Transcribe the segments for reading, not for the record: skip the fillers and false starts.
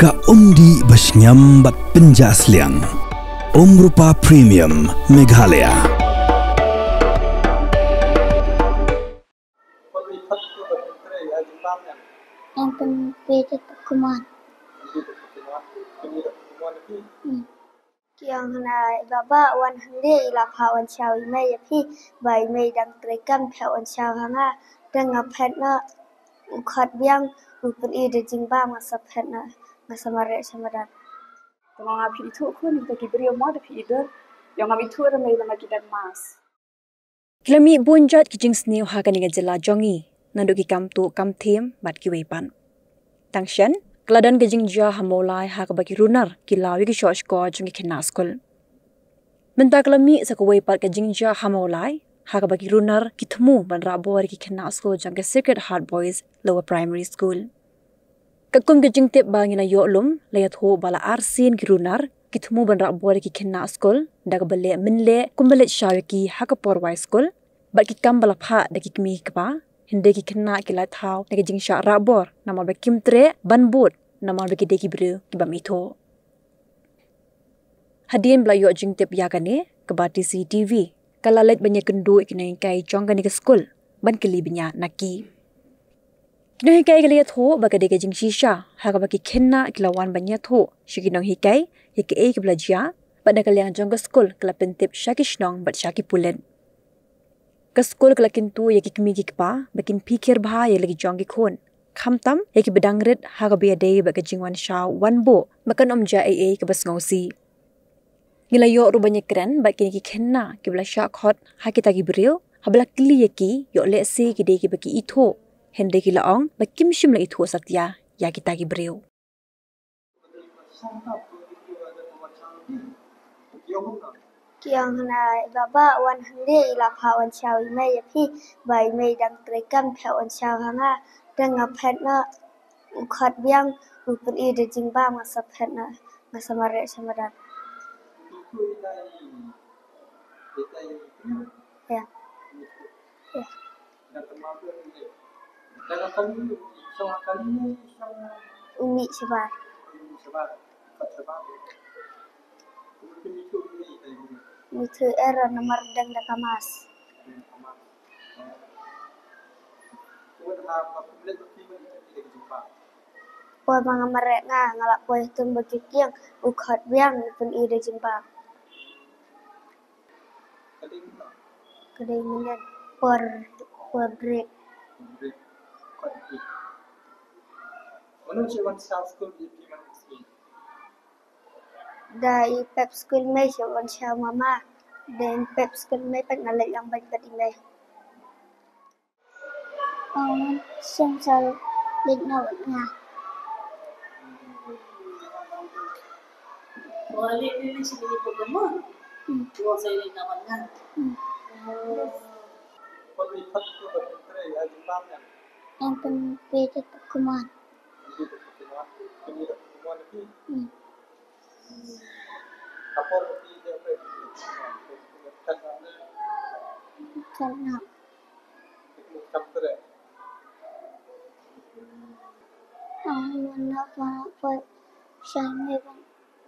Ka Umdi Bashnyam Bat Penjasliang Rupa Premium Meghalaya. Yang pembeda kuman. Yang na baba wan hande ila pawan chau ime yapi bai me dang trekam pawan chau hanga dang ngapet na ukhat biang upun ide jingba masa pet na masa mare samadan. Tolong api itu aku ni kita kibri mau ada pider yang api itu ada mai lama kita mas. Klami bunjat kijing snew hakan inga jela jongi nandu ki kam tu kam thim bat ki wepan. Tangshan kladan kijing ja hamolai ha ka baki runar ki lawi ki shosh ko jongi khina skul. Menta klami sa ko wepat kijing ja hamolai ha ka baki runar ki thmu ban rabor ki khina skul jang ke Sacred Heart Boys Lower Primary School. Kakung kijing tip bangina yo'lum layat ho bala arsin ki runar ki thmu ban rabor ki khina skul dag bale minle kumbalet shawiki ha ka porwai skul bat ki kam bala pha da ki kmi kpa hinde ki khna ki la thau na ki jing sha rabor nama ba kim tre ban bot nama ba ki de ki bru ki ba mitho hadien bla yo jing tip ya kane ka ba CCTV kala let banya kendu ikne kai chong kane ke skul ban ki libnya naki kne kai ke liat ho ba ka de ke jing shisha ha ka ba ki khenna ki lawan banya tho shikinong hikai ye ke e ki bla jia ba da kalyang jong ke skul kala pentip shakishnong bat shaki pulen ke skul kala kintu ye ki kmi ki pa bakin pikir bha ye lagi jong ki khon khamtam ye ki bedangret ha ka be de ba ka jingwan sha wan bo makan omja e ke bas ngosi ngila yo ru banye kren ba ki khenna ki bla sha khot ha ki ta ki bril ha bla kli ye ki yo le se ki de ki ba ki itho hende ki laong ba kim shim la itho satya ya ki ta ki bril Yang na baba wan hande ila pawan chau ime yapi bai me dang trekam pawan chau hanga dang ngapet na ukhat biang upun ide jingba masa pet na masa mare samadan. Ya. Ya. Umi sebar. Itu era nomor dang dakamas. Poi mga marek nga ngalak poi tum bagikyang ukhat biang pun ide jimba. Kadai minat per break. Dai pep school me wan chau mama. Dan pep school me pat ngalak yang baik tadi me. Xem sao lịch nào nga. Wali ini sini di Pokemon. Dua saya ini namanya. Yang pembeda kuman. Karena mana apa saya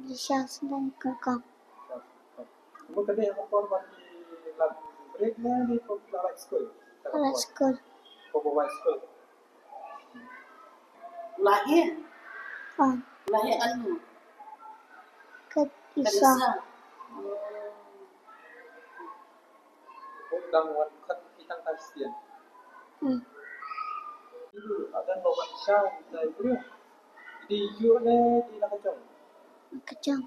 di syas dan kakak. Alat skor. Lahir Oh, lahir anu. kat isa. Kacang.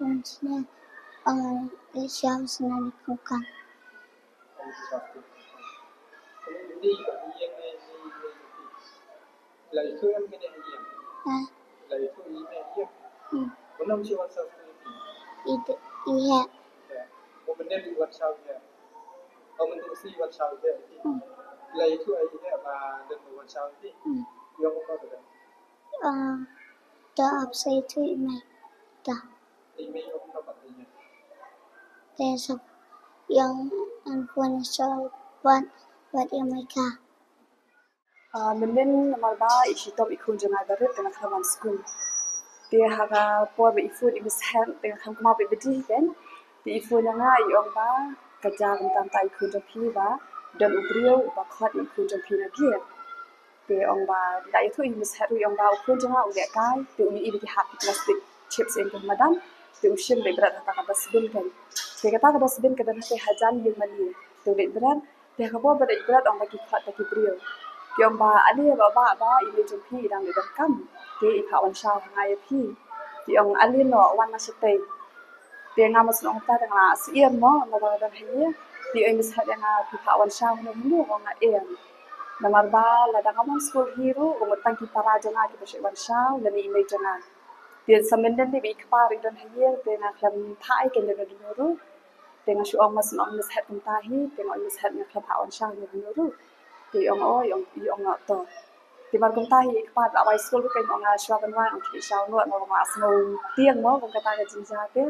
Maksudnya syas dan kakak. Iya. Tak saya tu email. Tak. Besok yang punya soal buat yang mereka. Menen nomor ba isi top ikun jangan barat dengan kawan school. Dia haga por be ifun ibis hand dengan kawan kemau be bedi kan. Di ifun yang iong ba kerja tentang tai ikun jampi ba dan ubrio ba khot ikun jampi lagi. Dia ong ba dai itu ibis hand iong ba ukun jangan udah kai. Dia uni ibi hat plastik chips yang kemadam. Dia usin be berat kata basbin kan. Dia kata basbin kadang hati hajan yang mani. Dia berat. Dia kata berat ong bagi khot bagi brio. Yang ba ali ba ini jumpi dang de kam ke ikha wan sha ngai phi yang ali no wan na sete de nga mas nong ta dang la siem mo ma ba da hi di ai mis ha dang a ikha wan sha no hindu nga em namar ba la dang am school hero umur tang ki para janga ki be wan sha la ni me janga de samenden de bi khpa ri don hi de na kham thai ken de do ru de nga shu ong mas nong mis ha tum ta hi de nga mis ha nga khap ha wan sha no ru thì ông ngọ to thì ban công ty các bạn ở school cái ông shwa ban wa ông chỉ sao nữa mà ông asno tiếng mo ông kata cái chính xác thế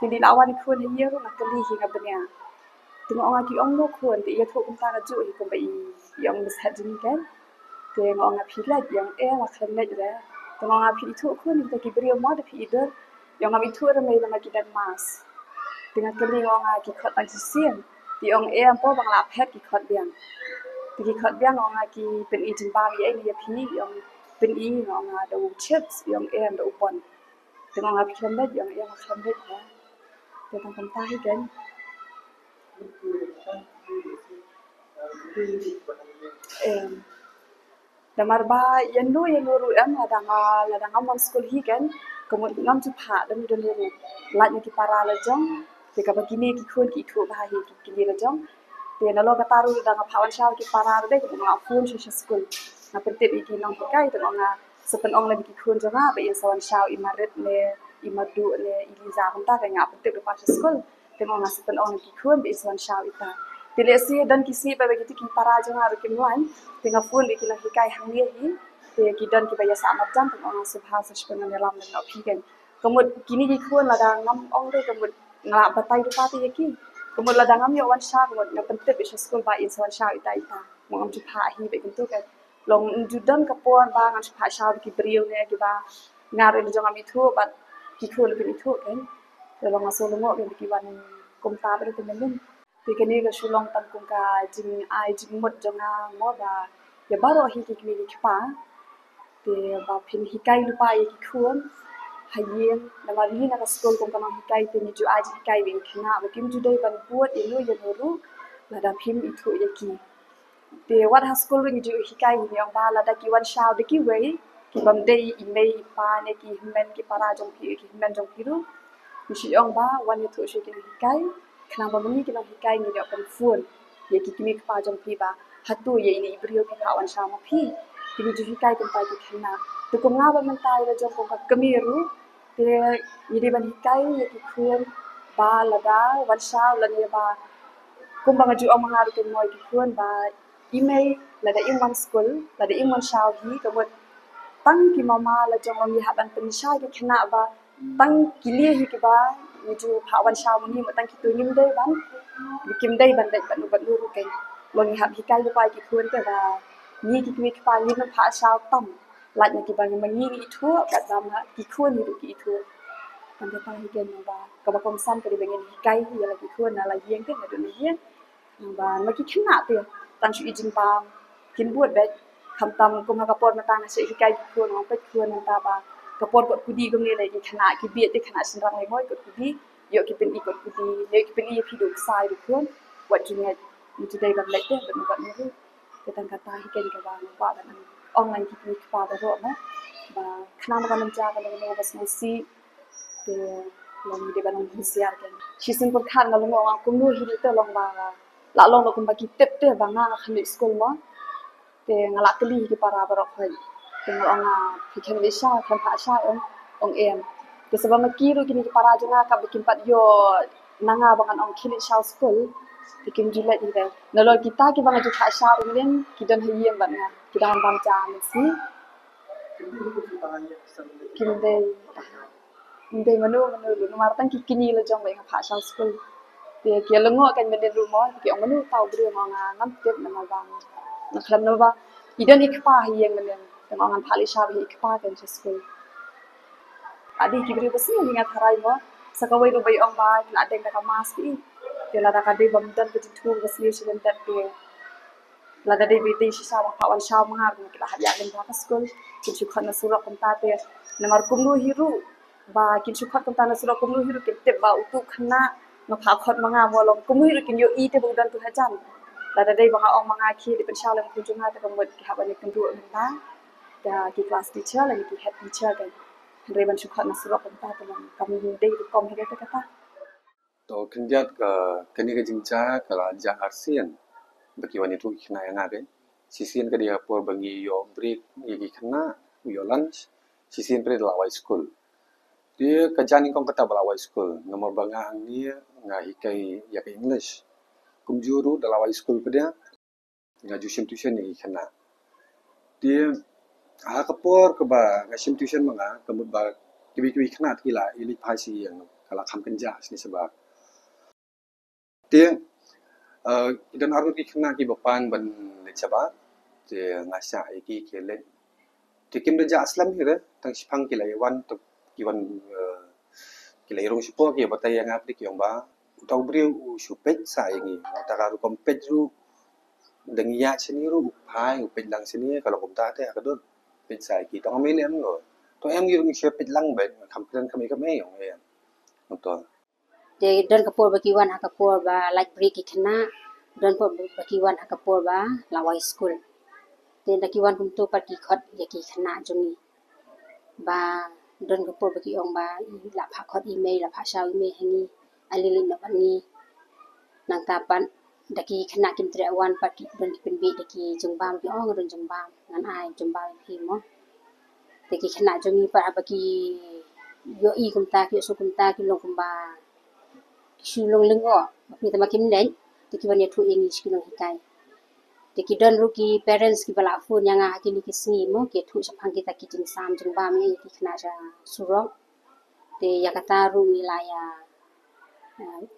thì đi lawan khuôn hình như là cái gì gặp bên nhà thì ông ki ông nó khuôn thì thuộc công ta là chủ thì cũng bị ông mis hết đi cái thì ông phi lại ông là khen lại rồi thì ông phi thuộc khuôn thì cái brio mo thì phi được ông bị thuộc rồi mà cái đan mas thì cái gì ông ki khot tại xiên thì ông po bằng lạp hết ki khot biang thì khot biang ông kiเป็นอีจินบาบีไอ้นี่พี่ôngเป็นอีôngดูchips ôngดูปนถึงôngพี่คนได้ôngมาคนได้นะแต่ทางคนใต้กันแต่มาบ้ายันรู้รู้ladang amon school hi kan kemudian ngam tu pha dan don ru lat ni ki para la jong te ka begini ki khun ki thu ba hi ki la jong te na lo ka taru dang phawan shaw ki para de ko ngam phun shi school na pentit iki nong kai to nga sepen ong la ki khun janga ba in sawan shaw imaret le imadu le iliza hunta ka nga pentit pa school te nga sepen ong ki khun ba in sawan shaw ita Tile si dan kisi ba begitu ki para janga ru kim wan tinga phun ki la hikai hangni hi te ki dan ki ba ya sa mat jam tong subha sa shpena ne lam na phi ken komod kini ki khun la da ngam ong de komod nga batai du pati ki komod la da ngam yo wan sha komod na pentet bi school ba in wan sha ita mo am ju pha hi be ken tu kan long ju dan ka pon ba ngam pha sha ki brio ne ki ba nga re janga mi thu ba ki khun ki thu ken de long aso lo ngo ki wan kom ta ba de men thì cái này cái số lượng tăng cũng cả chính ai chính một trong ngõ và giờ bắt đầu hi cái gì phá thì và phim hi cái lúc ai cái khuôn hay yên là mà đi cái school cũng có hi cái thì như ai hi cái bên kia và kim chủ đây ban buat ini yang baru là đã phim itu ya ki thì what has school như hi cái ini yang ba là đã ki one show the ki way ki bam day email pa ne ki men ki para trong ki men trong ki ru ni si yang ba one itu si ki hi cái kenapa begini kita hikai ni dia akan phone ya kimi kpa jong pi ba hatu ye ini ibrio ki kawan sama pi kimi ju hikai tempai ki khna to ko nga ba mentai ra jong ko kamiru te yidi ban hikai ye ki khuen ba lada wan sha la ne ba kum ba ju ong nga ru ke moi ki khuen ba email lada in one school lada in one sha hi ko mo tang ki mama la jong ong ha ban pen sha ki khna ba tang ki le hi ki ba ju phawan shaw mani ma tang ki tu nim dei ban kim dei ban dei ban lu ke long hab hi kai lu pai ki khun te ba ni ki mi pa ni no pha shaw tam la ni ki ban ma ni ni thu ka dam ha ki khun ni ki thu kan ta hi ken ba ka ba kom sam ke be ngi kai hi la ki khun na la yeng ke na du ni yen ba ma ki khna te tang shu jing pa kin buat be kham tam kum ha ka pot ma tang se hi kai ki khun ong pe khun ta ba kapor kot kudi gum ni lagi khana ki biet te khana sin rang le moi kot kudi yo ki pen i kot kudi yo ki pen i phi du sai du khon wat ju ngai ni today ban le te ban ni ke tan kata hi ken ka ba ban online ki ni pa ba ro na ba khana ma kan ja ka le no bas no si te long ni de ban ni sia ken chi sin ko khan ngalo ma kum nu hi te long ba la long lo kum ba ki tep te ba nga khani school mo te ngala kli ki para ba ro khoi tengok orang fikir Malaysia kan Pak Syah orang em ke sebab makiru kini para janga ka bikin pat yo nanga bangan orang kini Syah school bikin julat ni dah nalo kita ki bangan ju Pak Syah ngin kita hayem bannya kita bam jam si kinde manu lu martan ki kini lo jong ba Pak Syah school dia ki lengo kan benden rumah ki orang manu tahu beri ngam tep nama bang nak lam no ba idan ikpa yang men dengan pali shab ikpa kan school adi kibri basi ingat harai mo sakawai do bay ong ba la deng ka mas pi de la ka de bam dan bi tu basi shi dan de la da de bi de shi sa pa wan sha ma har ni la ya den ka school kin shi khana sura kum ta te namar kum lu hiru ba kin shi khat kum ta na sura kum lu hiru kin te ba utu khana ma pha khot ma nga mo long kum lu hiru kin yo i te bu dan tu ha jan la da de ba ong ma nga ki de pen sha le kun ju nga te kam wet ki ha ba ni kun du ta da ki class teacher la ni ki head teacher kan Reban syukur nasrul kita teman kami day di kom hede kata. To kenjat ke kini ke jingja kalau jah arsian bagi wanita itu kena yang ada. Sisian ke dia por bagi yo break yagi kena yo lunch. Sisian pada lawai school. Dia kerja ni kong kata lawai school. Nomor bangang ni nggak hikai ya ke English. Kumjuru lawai school pada nggak jusim tuition yagi kena. Dia kapor ke ba ngasim tuition manga kemud ba kibi kena kila ili pasi yang kala kam kenja sini sebab dia dan arut ki kena ki bapan ban lecaba dia ngasa iki kele dia kim reja aslam hire tang sipang kila wan tu kiwan kila irung sipo ki batai yang aplik yang ba tau bri u supet sa ini takaru kompet ru dengia sini ru pai upet lang sini kalau kumta te akadutเป็นสายกี่ต้องไม่เลี้ยงเลยตัวเอ็มยืนเชื่อเป็นลังแบบคำเตือนคำนี้ก็ไม่อย่างเงี้ยตัว Jadi dan kapur bagiwan hakapur ba like break ikna dan pun bagiwan hakapur ba lawai school. Jadi bagiwan kuntu pergi khot yaki khna juni ba dan kapur bagi ong ba la phak khot email la phak shaw email hangi alili na bani nang tapan daki khna kim tre wan pati dan pen bi daki jungbam ki ong dan jungbam nan ai jungbam ki mo daki khna juni pa bagi yo i kumta ki so kumta ki long kumba ki long lengo ni tama kim len daki wan ya thu english ki long hikai daki dan ruki parents ki bala phone yang a ki ni ki sngi mo ki thu sapang ki ta ki jing sam jungbam ye ki khna ja surok te yakata ru ni la ya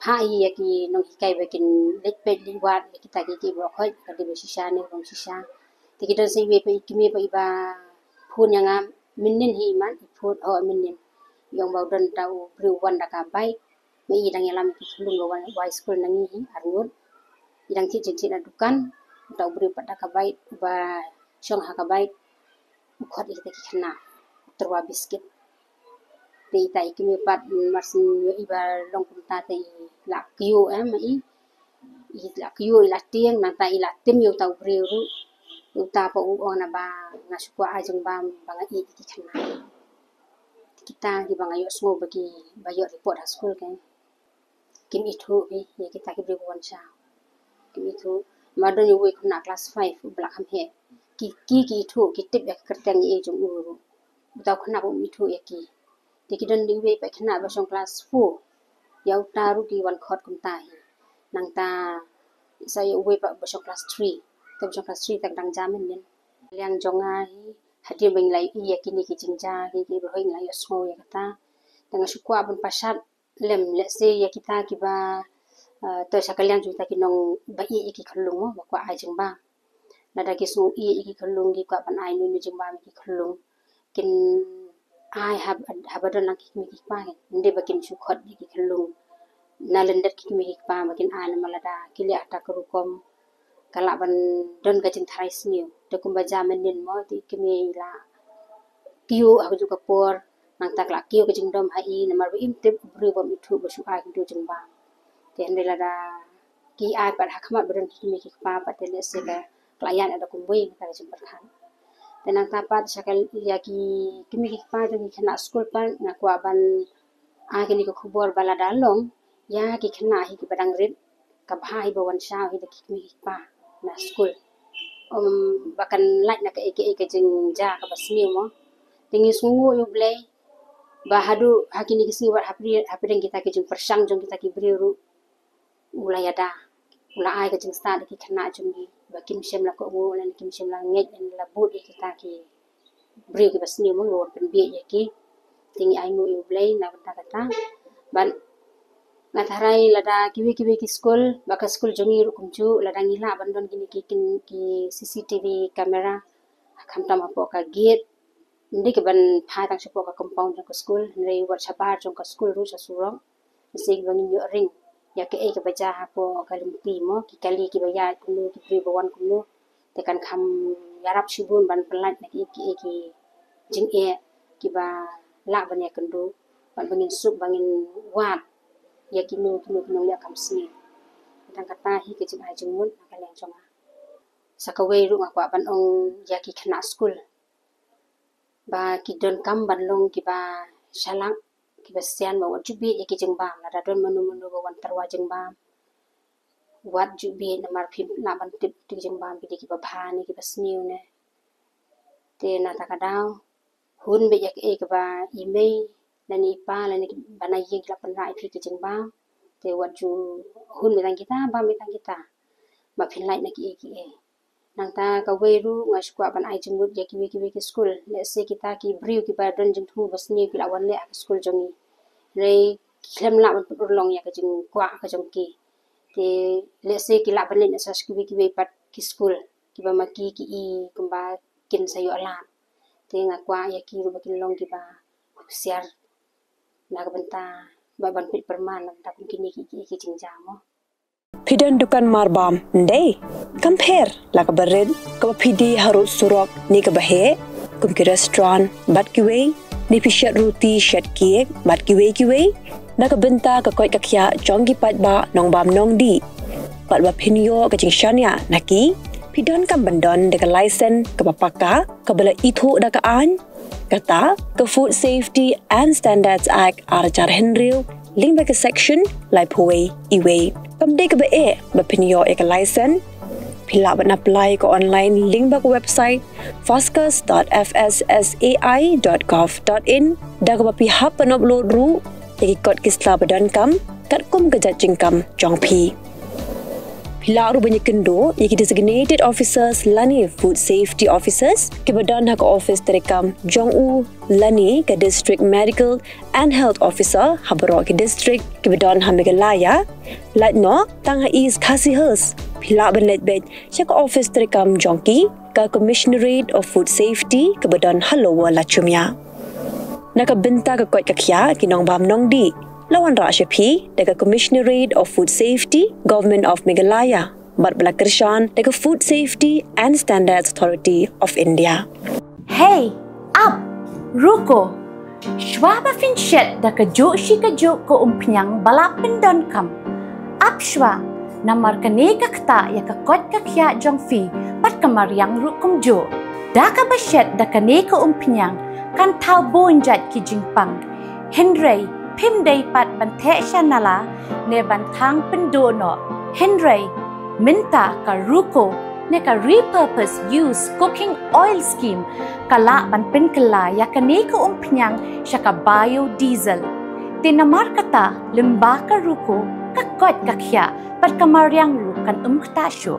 Pai yaki nong hikai bakin lekpet liwat kita ki bro khoi kadi be shisha ne bong shisha ti kita sei we pe kimi pe iba phun yang minin hi man phun ho minin yang bau dan tau bru wan da ka bai me i dang yalam ki lung wan wai school nangi hi arun idang ki jin jin dukan tau bru pat da ka bai ba chong ha ka bai khot i ki khna terwa biscuit ti tai kimi pat marsin yo iba long punta ti la kyu mai i la kyu la tieng na tai la tim yo tau breu ru yo ta pa u ona ba ngasukwa ajung bam banga i ki khana kita di banga yo smo bagi bayo report ha school kan kim itu bi ye kita ki breu wan sha kim itu madon yo we khna class 5 blak ham he ki itu ki tip ya kerteng e jung uru tau khna bu itu ya ki Tiki dan diwe pa kena basong class 4 yau taru ki wan khot kum tai nang ta saya uwe pa basong class 3 ta basong class 3 tak dang jamin yen liang jonga hi hadi beng lai iya kini ki jingja ki rohing lai osmo ya kata tanga sukwa bun pasat lem le se ya kita ki ba to sakalian juta ki nong ba i ki khulung mo ba kwa ai jingba nada ki su i ki khulung ki kwa ban ai nu jingba ki khulung kin I have done like me pa ndi bakin chu khot ki khulung na lendet ki me pa bakin an malada kili ata kurukom kala ban don ka jing thai sniu te kumba jamen nin mo ti ki me la kiu aku juga por nang tak la kiu ka jing dom hai na mar im te bru bom itu ba shu ai du jing ba te ndi la da ki ai pa hakmat badan ki me ki pa pa te le se ka klien ada kumwe ka jing berkhan tenang tapat sakal yaki kimi pa jeng kena school pan ngakwa ban a kini ko khubor bala dalong ya ki kena hi ki badang rit ka bhai bawan sha hi de kimi pa na school bakan lak na ka eke jeng ja ka basni mo tingi sungu yo blay bahadu hakini ki siwat hapri kita ki jeng persang jeng kita ki briru ulayada ula ai ka jeng sta ki kena jeng bakim shem la ko ngo lan kim shem la ngej la bud kita ki bri ki basni mo ngor pen bi ya ki tingi ai nu yu blay na kata ban ngatharai lada kiwi ki school baka school jongi ru kumju lada ngila ban don ki CCTV kamera Kamtam apo ka gate ndi ke ban phai tang sepo ka compound jong ka school nei wat sabar jong ka school ru sa surong sig bang yo ring ya ke e ke baca apo ka limpi mo ki kali ki baya kunu ki pri bawan kunu tekan kham yarap sibun ban pelat na ki jing e ki ba la ban ya kendu ban bangin sup bangin wat ya kinu ya kam si tang kata hi ke jing ai jung ka leng chong sakawe ru ngakwa ban ong ya ki khna school ba ki don kam ban long ki ba shalang ki ba sian ma wat jubi ya ki jeng bam la da don manu ba wan tarwa jeng bam wat jubi na mar phim na ban tip ti jeng bam ki ki ba bha ni ki ba sniu ne te na ta ka daw hun be ya ki ba email na ni pa la ni ba na yi la pan rai phi ki jeng bam te wat ju hun me tang kita ba me tang kita ma phin lai na ki nang ta ka weru ngai skwa ban ai jengut ya ki school le se kita ki briu ki ba don jeng thu bas ni ki lawan le school jongi re khlem la ban pur long ya ka jeng kwa ka jong ki te le se ki la ban le sa ki pat ki school ki ba ma ki i kumba kin sa yo la te nga kwa ya ki ru ba ki long ki ba siar na ka banta ba ban pit perman ta kun ki ni ki jeng jamo Pidan dukan marbam ndai compare la ka barin ka pidi harut surok ni ka bahe kum ki restaurant bat ki wei ni pishat roti shat cake bat ki wei na ka benta ka koi ka khya chong ki pat ba nong bam nong di pat ba phinyo ka jing shania naki pidan kam bandon de ka license ka papaka ka bala ithu da ka an kata ka Food Safety and Standards Act arjar henriu link ba ka section lai phoi iwe kamde ka ba ba pinyo ka license pila ban apply ko online link ba ko website foscas.fssai.gov.in da ka ba pi hap an upload ru ki kod kisla badan kam kat kum ka jajing kam jong pi pila ru banyak kendo ki designated officers lani food safety officers ki badan ha ka office terekam jong u lani ka district medical and health officer habro ki district ki badan ha megalaya lat no tang ha is khasi hers pila ban let bet cha ka office terekam jongki ka commissionerate of food safety ki badan halowa la chumya na ka benta ka kot ka khya ki nong bam nong di lawan ra shapi daga commissionerate of food safety government of Meghalaya bat bala kirshan daga food safety and standards authority of India hey up ruko shwaba finchet daga jo shika jo ko umpnyang bala pendon kam up shwa namar kane ka kta ya ka kot ka khya jong fi pat kamar yang rukum jo daga bashet daga ne ka umpnyang kan thau bonjat ki jingpang henry Pim day pat bante shanala ne bantang pendono Henry minta ka ruko ne ka repurpose use cooking oil scheme kala ban pen kala ya kane ka umpnyang shaka biodiesel tinamar kata limba ka ruko ka kot ka khya pat kamaryang ru kan kta sho